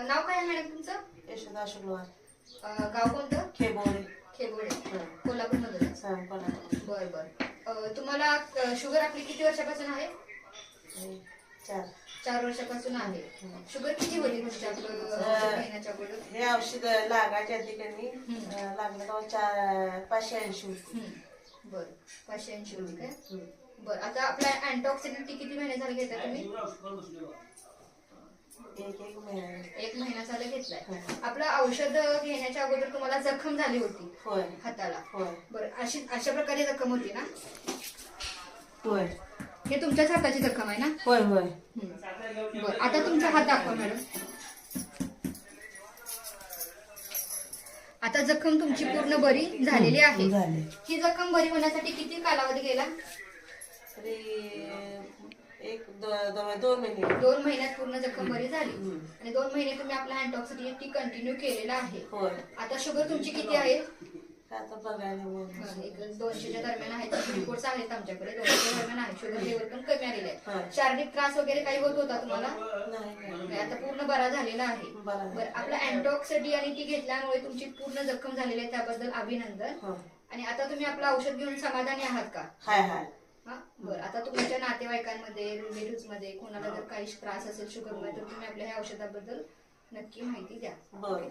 नाव काय आहे मॅडम तुमचं? यशोदा शुक्रवार. गाव कोणतं? खेबोडे. खेबोडे. कोल्हापूर मध्ये. बर बर. तुम्हाला शुगर आपली किती वर्षापासून आहे? 4 वर्षापासून आहे. शुगर किती होती तुमच्या औषध घेण्याच्या अगोदर? हे औषध लागायच्या ठिकाणी लागलं तेव्हा 580 होती. बर 580 होती काय? बर. आता आपला अँटीऑक्सिडंट किती महिने झाले घेता तुम्ही? एक महिना झाला घेतलाय. आपलं औषध घेण्याच्या अगोदर तुम्हाला जखम झाली होती हाताला? बरं. अशा प्रकारे जखम होती ना? होय. हे तुमच्याच हाताची जखम आहे ना? होय होय. बरं. आता तुमचा हात दाखवा मॅडम. आता जखम तुमची पूर्ण बरी झालेली आहे. ही जखम बरी होण्यासाठी किती कालावधी गेला? 2 महिने. 2 महिन्यात पूर्ण जखम बरी झाली. आणि 2 महिने तुम्ही आपला अँटीऑक्सिडंट कंटिन्यू केलेला आहे. आता शुगर तुमची किती आहे? आता बघायला 200च्या दरम्यान आहे. रिपोर्ट्स आहेत आमच्याकडे. 200च्या दरम्यान आहे. शुगर लेवल पण कमी आलेलं आहे. शारीरिक त्रास वगैरे काही होत होता तुम्हाला? नाही. आता पूर्ण बरा झालेला आहे. बरं. आपला अँटीऑक्सिडंट आणि ती घेतल्यामुळे तुमची पूर्ण जखम झालेली आहे, त्याबद्दल अभिनंदन. आणि आता तुम्ही आपलं औषध घेऊन समाधानी आहात का? हाय. बरं. आता तुमच्या नातेवाईकांमध्ये, रिलेटिव्ह मध्ये कोणाला जर काही त्रास असेल शुगर मध्ये, तर तुम्ही आपल्या ह्या औषधाबद्दल नक्की माहिती द्या. बरं.